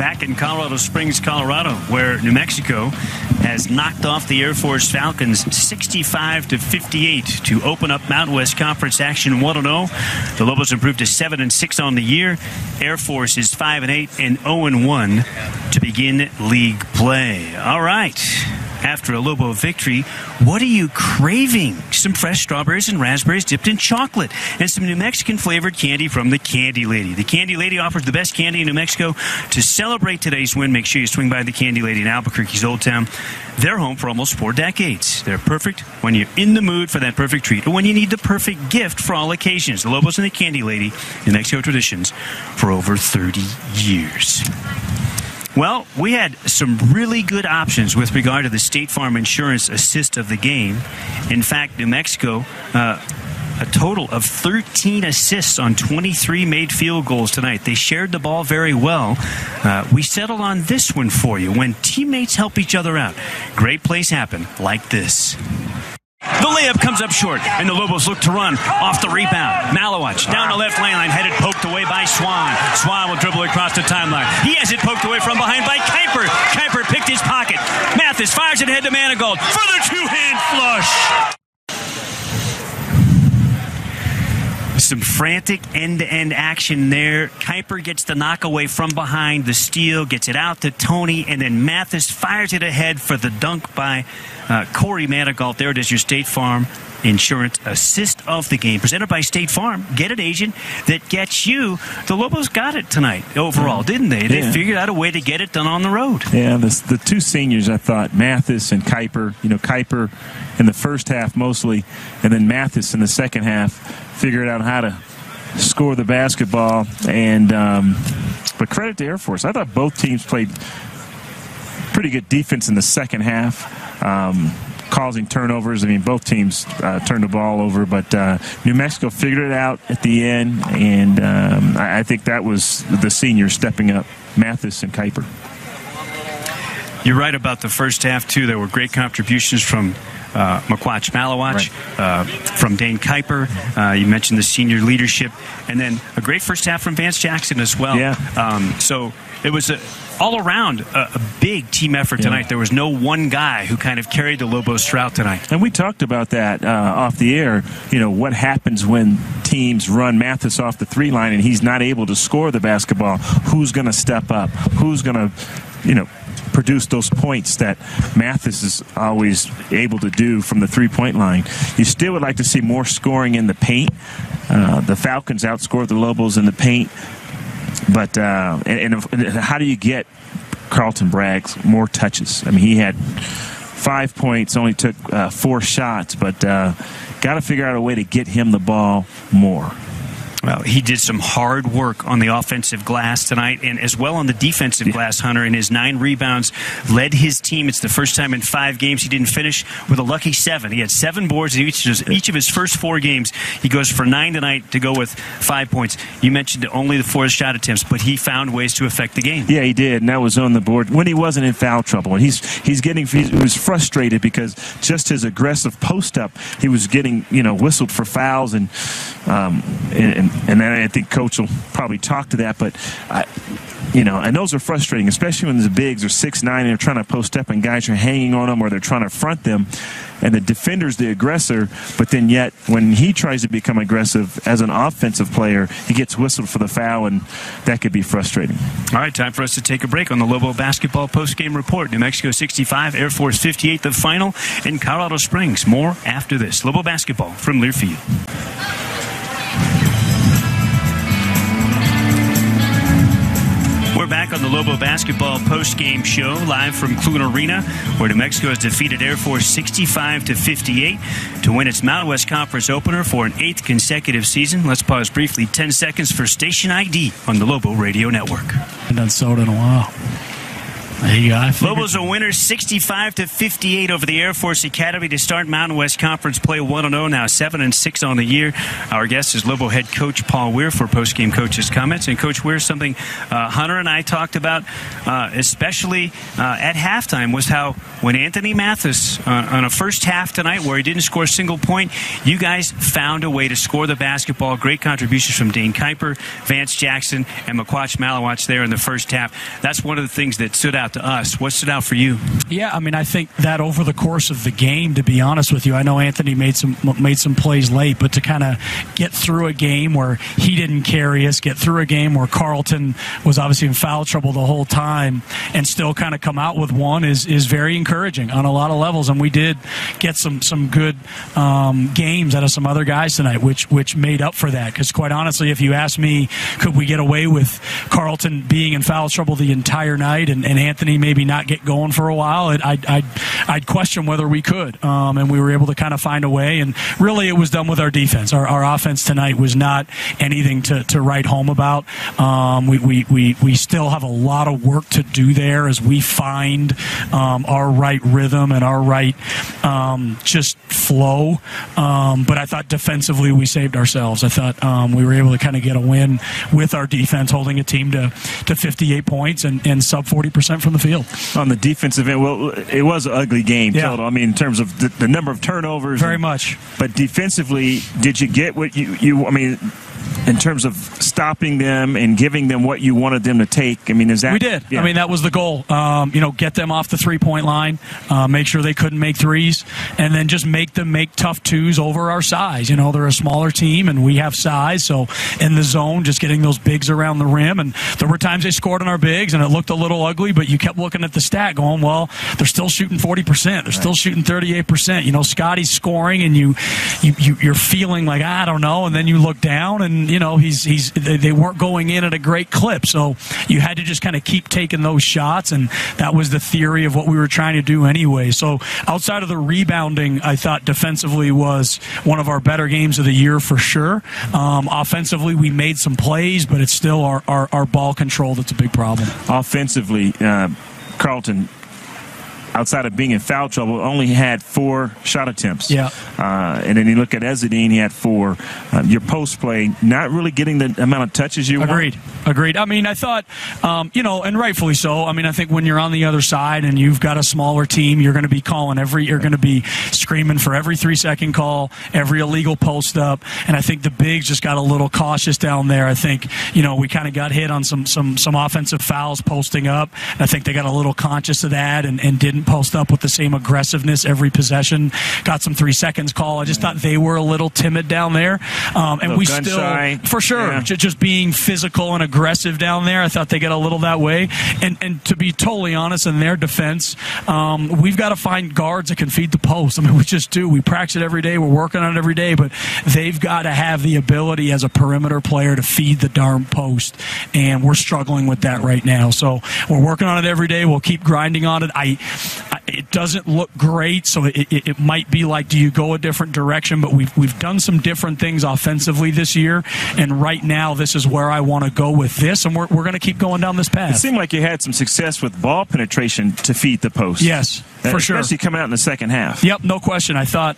back in Colorado Springs, Colorado, where New Mexico has knocked off the Air Force Falcons 65-58 to open up Mountain West Conference action 1-0. The Lobos improved to 7-6 on the year. Air Force is 5-8 and 0-1 to begin league play. All right. After a Lobo victory, what are you craving? Some fresh strawberries and raspberries dipped in chocolate and some New Mexican flavored candy from the Candy Lady. The Candy Lady offers the best candy in New Mexico. To celebrate today's win, make sure you swing by the Candy Lady in Albuquerque's Old Town. They're home for almost 4 decades. They're perfect when you're in the mood for that perfect treat or when you need the perfect gift for all occasions. The Lobos and the Candy Lady, New Mexico traditions for over 30 years. Well, we had some really good options with regard to the State Farm Insurance assist of the game. In fact, New Mexico, a total of 13 assists on 23 made field goals tonight. They shared the ball very well. We settled on this one for you. When teammates help each other out, great plays happen like this. The layup comes up short, and the Lobos look to run off the rebound. Malawich down the left lane line, headed poked away by Swan. Swan will dribble across the timeline. He has it poked away from behind by Kuiper. Kuiper picked his pocket. Mathis fires it ahead to Manigault for the two-hand flush. Some frantic end-to-end action there. Kuiper gets the knockaway from behind, the steal, gets it out to Tony, and then Mathis fires it ahead for the dunk by Corey Manigault. There it is, your State Farm Insurance assist of the game, presented by State Farm. Get an agent that gets you. The Lobos got it tonight overall, didn't they? They figured out a way to get it done on the road. Yeah, the two seniors, I thought, Mathis and Kuiper. You know, Kuiper in the first half mostly, and then Mathis in the second half figured out how to score the basketball. And but credit to Air Force. I thought both teams played pretty good defense in the second half, causing turnovers. I mean, both teams turned the ball over, but New Mexico figured it out at the end, and I think that was the seniors stepping up, Mathis and Kuiper. You're right about the first half, too. There were great contributions from Malawich, right, from Dane Kuiper. You mentioned the senior leadership, and then a great first half from Vance Jackson as well. Yeah. So it was all around a big team effort tonight. There was no one guy who kind of carried the Lobos throughout tonight. And we talked about that off the air. You know, what happens when teams run Mathis off the 3 line and he's not able to score the basketball? Who's going to step up? Who's going to, you know, produce those points that Mathis is always able to do from the 3-point line? You still would like to see more scoring in the paint. The Falcons outscored the Lobos in the paint. But and how do you get Carlton Braggs more touches? I mean, he had 5 points, only took 4 shots, but got to figure out a way to get him the ball more. Well, he did some hard work on the offensive glass tonight and as well on the defensive glass, Hunter. And his 9 rebounds led his team. It's the first time in 5 games he didn't finish with a lucky 7. He had 7 boards in each of his first 4 games. He goes for 9 tonight to go with 5 points. You mentioned only the 4 shot attempts, but he found ways to affect the game. Yeah, he did, and that was on the board when he wasn't in foul trouble. And he was frustrated because just his aggressive post up, he was getting whistled for fouls and I think Coach will probably talk to that, but and those are frustrating, especially when the bigs are 6'9" and they're trying to post up and guys are hanging on them or they're trying to front them, and the defender's the aggressor, but then yet when he tries to become aggressive as an offensive player, he gets whistled for the foul, and that could be frustrating. All right, time for us to take a break on the Lobo Basketball Postgame Report. New Mexico 65, Air Force 58, the final in Colorado Springs. More after this. Lobo Basketball from Learfield. We're back on the Lobo Basketball post-game show, live from Clune Arena, where New Mexico has defeated Air Force 65-58 to win its Mountain West Conference opener for an 8th consecutive season. Let's pause briefly, 10 seconds for station ID on the Lobo Radio Network. I've done sold in a while. There you go. Lobos are winners 65-58 over the Air Force Academy to start Mountain West Conference play 1-0 now, 7-6 on the year. Our guest is Lobo head coach Paul Weir for post-game coaches' comments. And Coach Weir, something Hunter and I talked about, especially at halftime, was how when Anthony Mathis on a first half tonight where he didn't score a single point, you guys found a way to score the basketball. Great contributions from Dane Kuiper, Vance Jackson, and McQuatch Malawatch there in the first half. That's one of the things that stood out to us. What stood out for you? Yeah, I mean, I think that over the course of the game, to be honest with you, I know Anthony made some plays late, but to kind of get through a game where he didn't carry us, get through a game where Carlton was obviously in foul trouble the whole time, and still kind of come out with one is very encouraging on a lot of levels. And we did get some good games out of some other guys tonight, which made up for that. Because quite honestly, if you ask me, could we get away with Carlton being in foul trouble the entire night and Anthony maybe not get going for a while, I'd question whether we could. And we were able to kind of find a way. And really, it was done with our defense. Our offense tonight was not anything to write home about. We still have a lot of work to do there as we find our right rhythm and our right just flow. But I thought defensively we saved ourselves. I thought we were able to kind of get a win with our defense, holding a team to 58 points and sub 40% from the field. On the defensive end, well, it was an ugly game total. I mean, in terms of the number of turnovers. Very much. But defensively, did you get what you I mean, in terms of stopping them and giving them what you wanted them to take? I mean, is that... We did. Yeah. I mean, that was the goal. Get them off the three-point line, make sure they couldn't make threes, and then just make them make tough twos over our size. You know, they're a smaller team, and we have size, so in the zone, just getting those bigs around the rim. And there were times they scored on our bigs, and it looked a little ugly, but you kept looking at the stat going, well, they're still shooting 40%. They're still shooting 38%. You know, Scotty's scoring, and you're feeling like, I don't know, and then you look down, and you know they weren't going in at a great clip, so you had to just kind of keep taking those shots, and that was the theory of what we were trying to do anyway. So outside of the rebounding, I thought defensively was one of our better games of the year for sure. Offensively, we made some plays, but it's still our ball control that's a big problem. Offensively, Carlton, outside of being in foul trouble, only had 4 shot attempts. Yeah. And then you look at Ezzedine, he had 4. Your post play, not really getting the amount of touches you want. Agreed. I mean, I thought, and rightfully so. I mean, I think when you're on the other side and you've got a smaller team, you're going to be you're going to be screaming for every 3-second call, every illegal post up. And I think the bigs just got a little cautious down there. I think, we kind of got hit on some offensive fouls posting up. And I think they got a little conscious of that and didn't post up with the same aggressiveness every possession. Got some 3 seconds call. I just thought they were a little timid down there. And we still, shy. For sure, yeah. just being physical and aggressive down there. I thought they got a little that way. And to be totally honest, in their defense, we've got to find guards that can feed the post. I mean, we just do. We practice it every day. We're working on it every day. But they've got to have the ability as a perimeter player to feed the darn post. And we're struggling with that right now. So we're working on it every day. We'll keep grinding on it. It doesn't look great, so it might be like, do you go a different direction? But we've done some different things offensively this year, and right now this is where I want to go with this, and we're going to keep going down this path. It seemed like you had some success with ball penetration to feed the post. Yes, for sure. Especially coming out in the second half. Yep, no question. I thought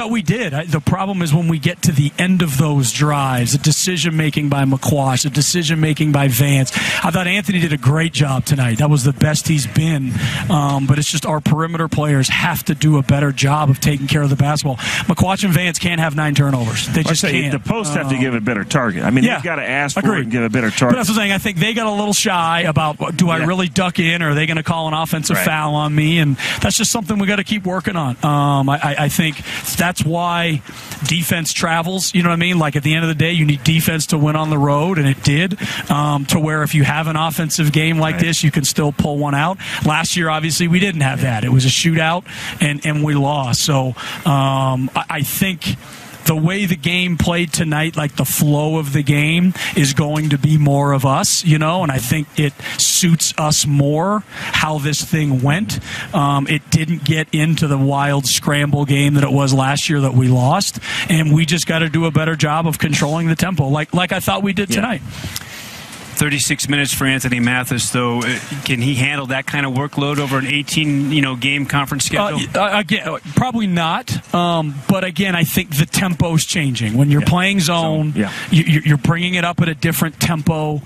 we did. The problem is when we get to the end of those drives, the decision-making by McQuatch, the decision-making by Vance. I thought Anthony did a great job tonight. That was the best he's been, but it's just our perimeter players have to do a better job of taking care of the basketball. McQuatch and Vance can't have 9 turnovers. They just can't. The posts have to give a better target. I mean, they've got to ask for it and give a better target. But that's the thing. I think they got a little shy about, do I really duck in, or are they going to call an offensive foul on me? And that's just something we got to keep working on. I think that's why defense travels. You know what I mean? Like, at the end of the day, you need defense to win on the road, and it did, to where if you have an offensive game like this, you can still pull one out. Last year, obviously, we didn't have that. It was a shootout, and we lost. So I think the way the game played tonight, like the flow of the game, is going to be more of us, and I think it suits us more how this thing went. It didn't get into the wild scramble game that it was last year that we lost, and we just got to do a better job of controlling the tempo, like I thought we did tonight. 36 minutes for Anthony Mathis, though. Can he handle that kind of workload over an 18-game conference schedule? Again, probably not. But again, I think the tempo's changing. When you're playing zone, you're bringing it up at a different tempo.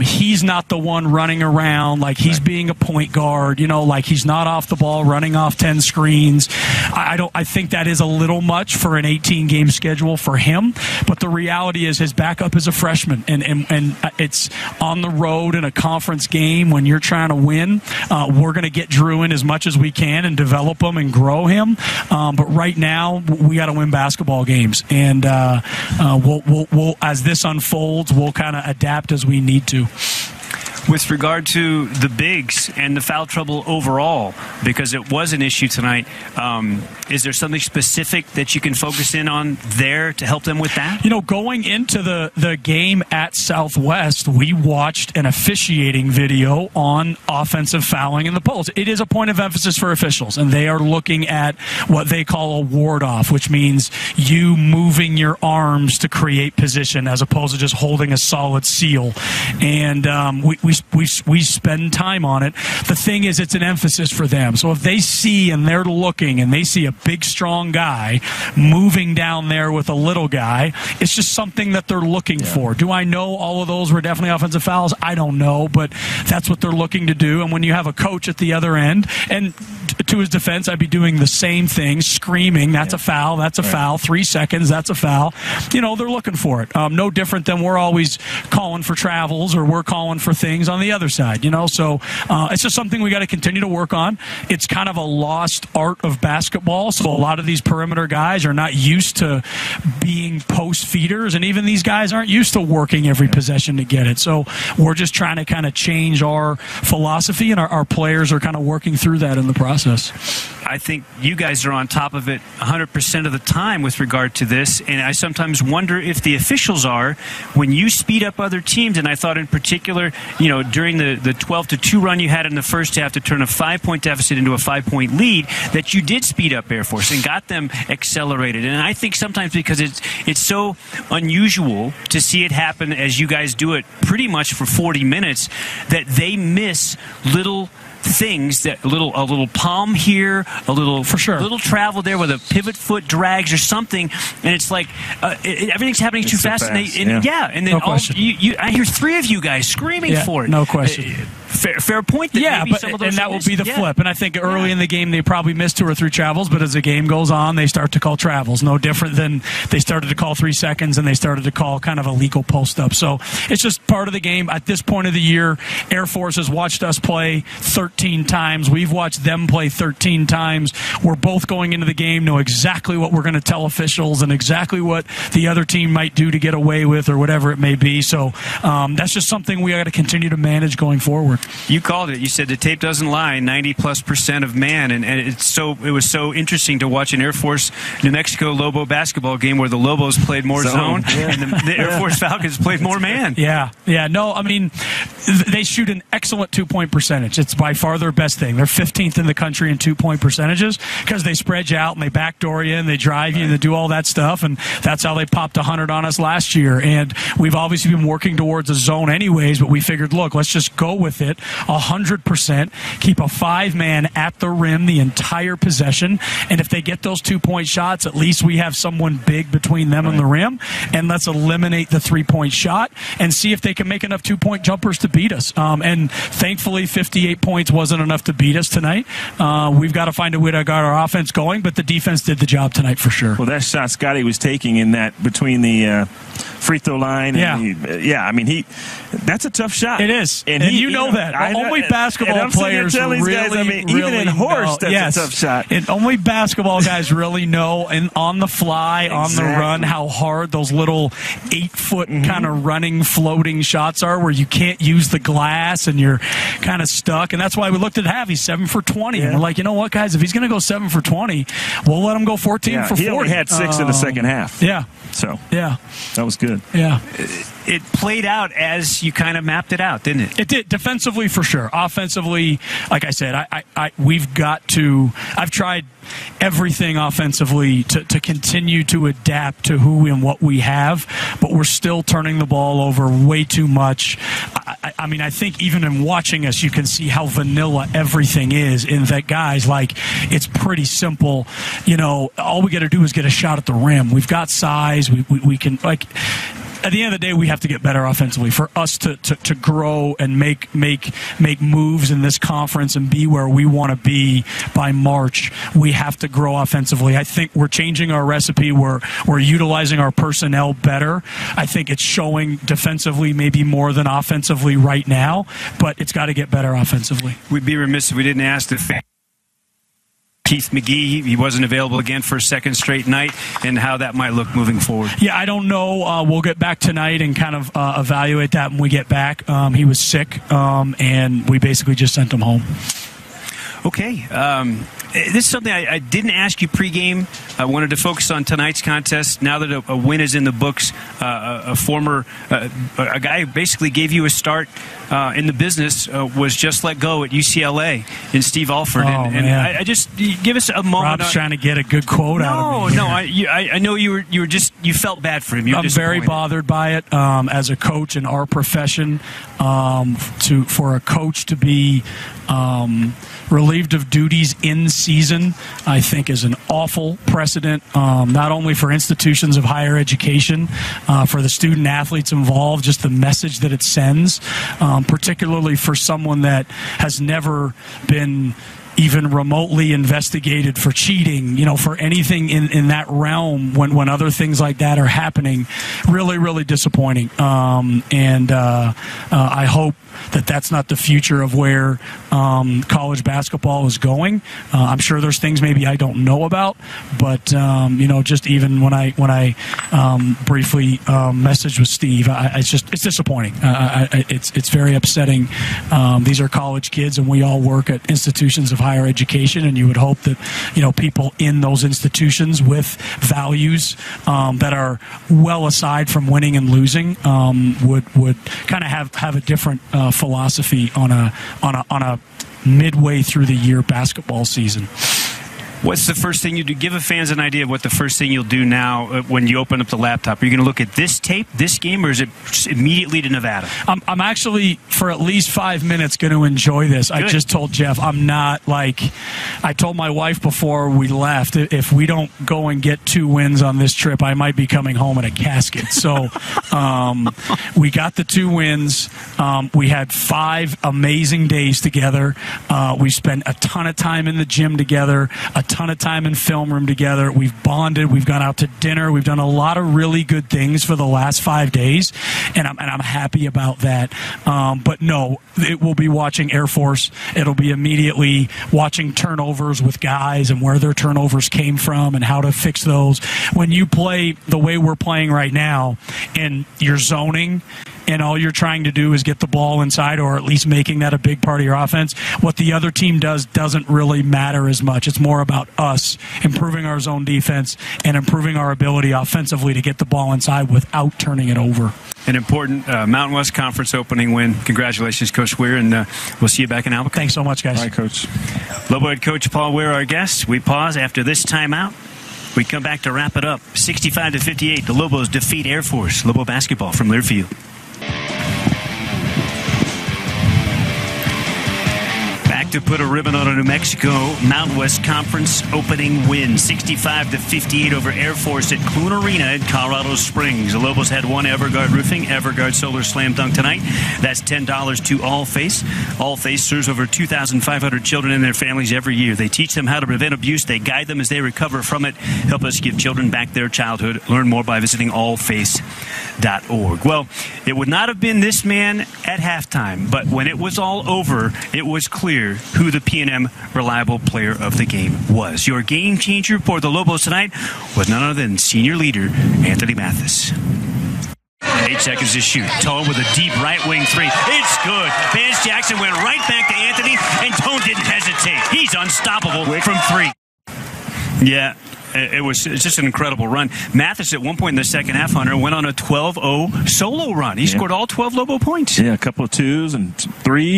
He's not the one running around like he's being a point guard. Like he's not off the ball, running off 10 screens. I think that is a little much for an 18-game schedule for him. But the reality is his backup is a freshman, and it's on the road in a conference game when you're trying to win. We're going to get Drew in as much as we can and develop him and grow him. But right now, we got to win basketball games, and we'll as this unfolds, we'll kind of adapt as we need to. With regard to the bigs and the foul trouble overall, because it was an issue tonight, is there something specific that you can focus in on there to help them with that? Going into the game at Southwest, we watched an officiating video on offensive fouling in the post. It is a point of emphasis for officials, and they are looking at what they call a ward-off, which means you moving your arms to create position as opposed to just holding a solid seal. And we spend time on it. The thing is, it's an emphasis for them. So if they see and they're looking and they see a big, strong guy moving down there with a little guy, it's just something that they're looking for. Do I know all of those were definitely offensive fouls? I don't know, but that's what they're looking to do. And when you have a coach at the other end, and to his defense, I'd be doing the same thing, screaming, that's a foul, that's a foul, 3 seconds, that's a foul. They're looking for it. No different than we're always calling for travels or we're calling for things on the other side, so it's just something we got to continue to work on. It's kind of a lost art of basketball, so a lot of these perimeter guys are not used to being post feeders, and even these guys aren't used to working every possession to get it. So we're just trying to kind of change our philosophy, and our players are kind of working through that in the process. I think you guys are on top of it 100% of the time with regard to this, and I sometimes wonder if the officials are when you speed up other teams. And I thought in particular, during the 12-2 run you had in the first half to turn a 5-point deficit into a 5-point lead, that you did speed up Air Force and got them accelerated. And I think sometimes because it's so unusual to see it happen as you guys do it pretty much for 40 minutes, that they miss little things, that a little palm here, a little little travel there with a pivot foot drags or something, and it's like everything's happening too fast. And then no question. I hear three of you guys screaming for it. No question. Fair point. And that will be the flip. And I think early in the game they probably missed 2 or 3 travels, but as the game goes on, they start to call travels. No different than they started to call 3 seconds and they started to call kind of a legal post up. So it's just part of the game. At this point of the year, Air Force has watched us play 13 times. We've watched them play 13 times. We're both going into the game, know exactly what we're going to tell officials and exactly what the other team might do to get away with or whatever it may be. So that's just something we got to continue to manage going forward. You called it. You said the tape doesn't lie. 90+% of man, and it was so interesting to watch an Air Force New Mexico Lobo basketball game where the Lobos played more zone and the Air Force Falcons played more man. No, I mean, they shoot an excellent 2-point percentage. It's by far their best thing. They're 15th in the country in 2-point percentages because they spread you out and they backdoor you and they drive you and they do all that stuff, and that's how they popped 100 on us last year. And we've obviously been working towards a zone anyways, but we figured, look, let's just go with it 100%, keep a 5-man at the rim the entire possession, and if they get those 2-point shots, at least we have someone big between them and the rim, and let's eliminate the 3-point shot and see if they can make enough 2-point jumpers to beat us. And thankfully 58 points wasn't enough to beat us tonight. We've got to find a way to guard our offense going, but the defense did the job tonight for sure. Well, that shot Scotty was taking in that between the free throw line, and that's a tough shot. It is, and you know that. Only basketball players really, guys, even in horse, that's a tough shot. And only basketball guys really know, and on the fly, on the run, how hard those little 8-foot kind of running, floating shots are, where you can't use the glass and you're kind of stuck. And that's why we looked at Javi, 7 for 20. And we're like, you know what, guys, if he's going to go 7 for 20, we'll let him go 14 for 40. He only had 6 in the second half. So that was good. It played out as you kind of mapped it out, didn't it? It did, defensively for sure. Offensively, like I said, I've tried everything offensively to continue to adapt to who and what we have, but we're still turning the ball over way too much. I mean, I think even in watching us, you can see how vanilla everything is. In that, guys, like, it's pretty simple. You know, all we got to do is get a shot at the rim. We've got size. We can, like, at the end of the day, we have to get better offensively for us to grow and make moves in this conference and be where we want to be by March. We have to grow offensively. I think we're changing our recipe. We're utilizing our personnel better. I think it's showing defensively maybe more than offensively right now, but it's got to get better offensively. We'd be remiss if we didn't ask the fan. Keith McGee, he wasn't available again for a second straight night, and how that might look moving forward. Yeah, I don't know. We'll get back tonight and kind of evaluate that when we get back. He was sick, and we basically just sent him home. Okay. This is something I didn't ask you pregame. I wanted to focus on tonight's contest. Now that a win is in the books, a guy who basically gave you a start in the business was just let go at UCLA in Steve Alford. I just give us a moment. Rob's trying to get a good quote out of me. I know you felt bad for him. I'm very bothered by it as a coach in our profession. For a coach to be relieved of duties in season, I think, is an awful precedent, not only for institutions of higher education, for the student athletes involved, just the message that it sends, particularly for someone that has never been even remotely investigated for cheating, for anything in that realm when other things like that are happening. Really, really disappointing. I hope that's not the future of where college basketball is going. I'm sure there's things maybe I don't know about, but just even when I briefly messaged with Steve, it's disappointing. It's very upsetting. These are college kids, and we all work at institutions of higher education, and you would hope that people in those institutions with values that are well aside from winning and losing would kind of have a different philosophy on a midway through the year basketball season. What's the first thing you do? Give the fans an idea of what the first thing you'll do now when you open up the laptop. Are you going to look at this tape, this game, or is it immediately to Nevada? I'm actually, for at least 5 minutes, going to enjoy this. Good. I just told Jeff, I'm not I told my wife before we left, if we don't go and get 2 wins on this trip, I might be coming home in a casket. So we got the 2 wins. We had 5 amazing days together. We spent a ton of time in the gym together, a ton of time in film room together. We've bonded. We've gone out to dinner. We've done a lot of really good things for the last 5 days, and I'm happy about that. But no, it will be watching Air Force. It'll be immediately watching turnovers with guys and where their turnovers came from and how to fix those. When you play the way we're playing right now, and you're zoning, and all you're trying to do is get the ball inside, or at least making that a big part of your offense, what the other team does doesn't really matter as much. It's more about us improving our zone defense and improving our ability offensively to get the ball inside without turning it over. An important Mountain West Conference opening win. Congratulations, Coach Weir, and we'll see you back in Albuquerque. Thanks so much, guys. All right, Coach. Lobo head coach Paul Weir, our guest. We pause after this timeout. We come back to wrap it up. 65-58, the Lobos defeat Air Force. Lobo basketball from Learfield. To put a ribbon on a New Mexico Mountain West Conference opening win, 65-58 over Air Force at Clune Arena in Colorado Springs. The Lobos had one Everguard Roofing, Everguard Solar Slam Dunk tonight. That's $10 to All Face. All Face serves over 2,500 children and their families every year. They teach them how to prevent abuse. They guide them as they recover from it. Help us give children back their childhood. Learn more by visiting allface.org. Well, it would not have been this man at halftime, but when it was all over, it was clear who the P&M Reliable Player of the Game was. Your game changer for the Lobos tonight was none other than senior leader Anthony Mathis. 8 seconds to shoot. Tone with a deep right wing 3. It's good. Vance Jackson went right back to Anthony, and Tone didn't hesitate. He's unstoppable from 3. Yeah. It's just an incredible run. Mathis at one point in the second half, Hunter, went on a 12-0 solo run. He scored all 12 Lobo points. Yeah, a couple of 2s and 3s.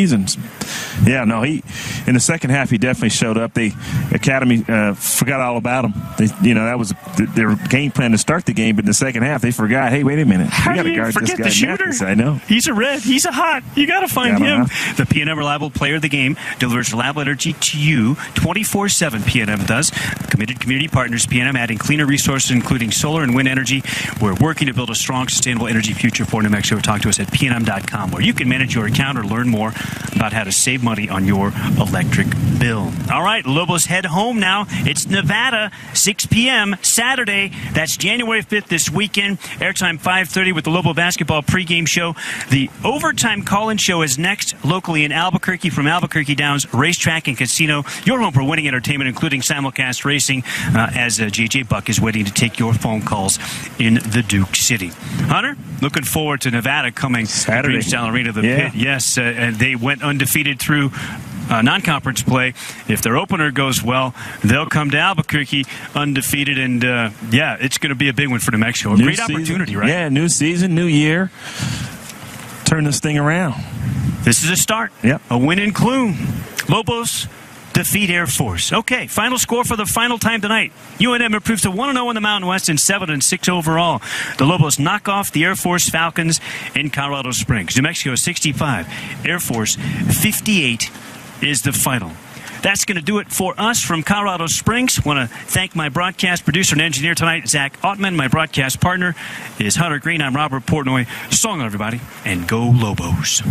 He in the second half, he definitely showed up. The Academy forgot all about him. That was their game plan to start the game, but in the second half, they forgot, hey, wait a minute. How do you forget the shooter? Mathis, I know. He's a red. He's a hot. You got to find him. The PNM Reliable Player of the Game delivers reliable energy to you 24/7. PNM does. Committed community partners. PNM adding cleaner resources, including solar and wind energy. We're working to build a strong, sustainable energy future for New Mexico. Talk to us at pnm.com, where you can manage your account or learn more about how to save money on your electric bill. All right, Lobos head home now. It's Nevada, 6 p.m. Saturday. That's January 5th this weekend. Airtime 5:30 with the Lobo basketball pregame show. The overtime call-in show is next locally in Albuquerque from Albuquerque Downs Racetrack and Casino. Your home for winning entertainment, including simulcast racing, as JJ Buck is waiting to take your phone calls in the Duke City. Hunter, looking forward to Nevada coming Saturday. Greenstone Arena, the pit. Yes, and they went undefeated through non-conference play. If their opener goes well, they'll come to Albuquerque undefeated, and it's going to be a big one for New Mexico. Great opportunity, right? Yeah, new season, new year. Turn this thing around. This is a start. Yep. A win in Clune. Lobos defeat Air Force. Okay, final score for the final time tonight. UNM improves to 1-0 in the Mountain West and 7-6 overall. The Lobos knock off the Air Force Falcons in Colorado Springs. New Mexico 65, Air Force 58 is the final. That's going to do it for us from Colorado Springs. Want to thank my broadcast producer and engineer tonight, Zach Ottman. My broadcast partner is Hunter Green. I'm Robert Portnoy. So long, everybody, and go Lobos.